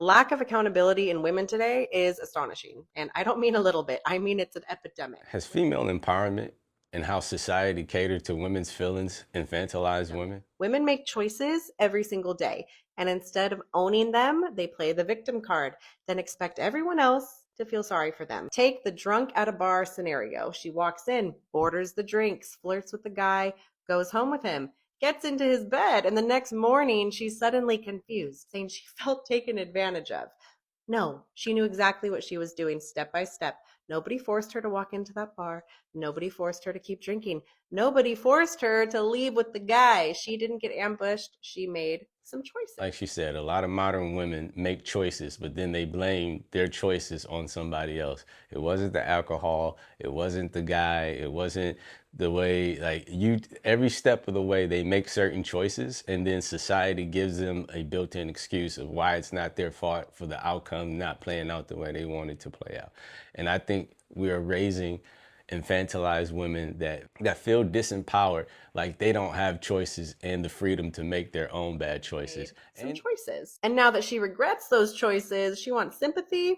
Lack of accountability in women today is astonishing. And I don't mean a little bit, I mean it's an epidemic. Has female empowerment and how society catered to women's feelings infantilized No. women? Women make choices every single day. And instead of owning them, they play the victim card, then expect everyone else to feel sorry for them. Take the drunk at a bar scenario. She walks in, orders the drinks, flirts with the guy, goes home with him, gets into his bed, and the next morning she's suddenly confused, saying she felt taken advantage of. No, she knew exactly what she was doing step by step. Nobody forced her to walk into that bar. Nobody forced her to keep drinking. Nobody forced her to leave with the guy. She didn't get ambushed. She made some Like choices. she said, a lot of modern women make choices, but then they blame their choices on somebody else. It wasn't the alcohol, it wasn't the guy, it wasn't the way, like you, every step of the way they make certain choices, and then society gives them a built-in excuse of why it's not their fault for the outcome not playing out the way they wanted to play out. And I think we are raising infantilized women that feel disempowered, like they don't have choices and the freedom to make their own bad choices. Made some And choices. And now that she regrets those choices, she wants sympathy.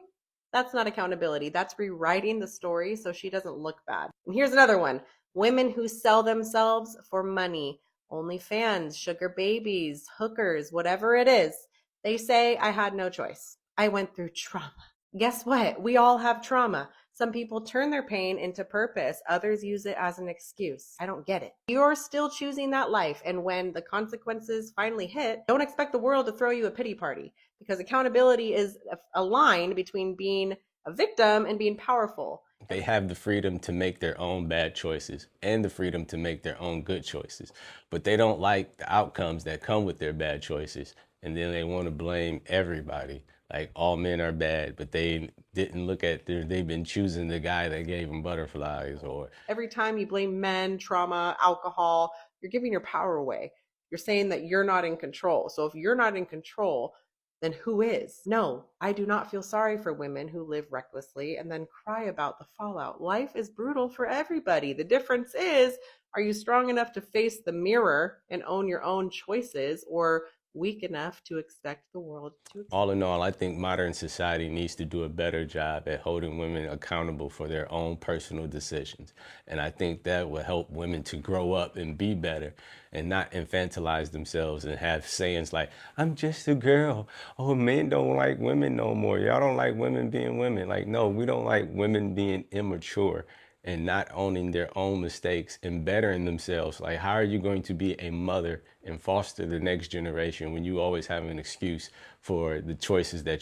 That's not accountability. That's rewriting the story so she doesn't look bad. And here's another one: women who sell themselves for money, OnlyFans, sugar babies, hookers, whatever it is. They say, I had no choice. I went through trauma. Guess what? We all have trauma. Some people turn their pain into purpose, others use it as an excuse. I don't get it. You're still choosing that life, and when the consequences finally hit, don't expect the world to throw you a pity party, because accountability is a line between being a victim and being powerful. they have the freedom to make their own bad choices and the freedom to make their own good choices, but they don't like the outcomes that come with their bad choices, and then they want to blame everybody, like all men are bad, but they didn't look at they've been choosing the guy that gave them butterflies. Or Every time you blame men, trauma, alcohol, you're giving your power away. You're saying that you're not in control. So if you're not in control, then who is? No, I do not feel sorry for women who live recklessly and then cry about the fallout. Life is brutal for everybody. The difference is, are you strong enough to face the mirror and own your own choices, or weak enough to expect the world to all accept in you? all, I think modern society needs to do a better job at holding women accountable for their own personal decisions. And I think that will help women to grow up and be better and not infantilize themselves and have sayings like, I'm just a girl. Oh, men don't like women no more. Y'all don't like women being women. Like, no, we don't like women being immature and not owning their own mistakes and bettering themselves. Like, how are you going to be a mother and foster the next generation when you always have an excuse for the choices that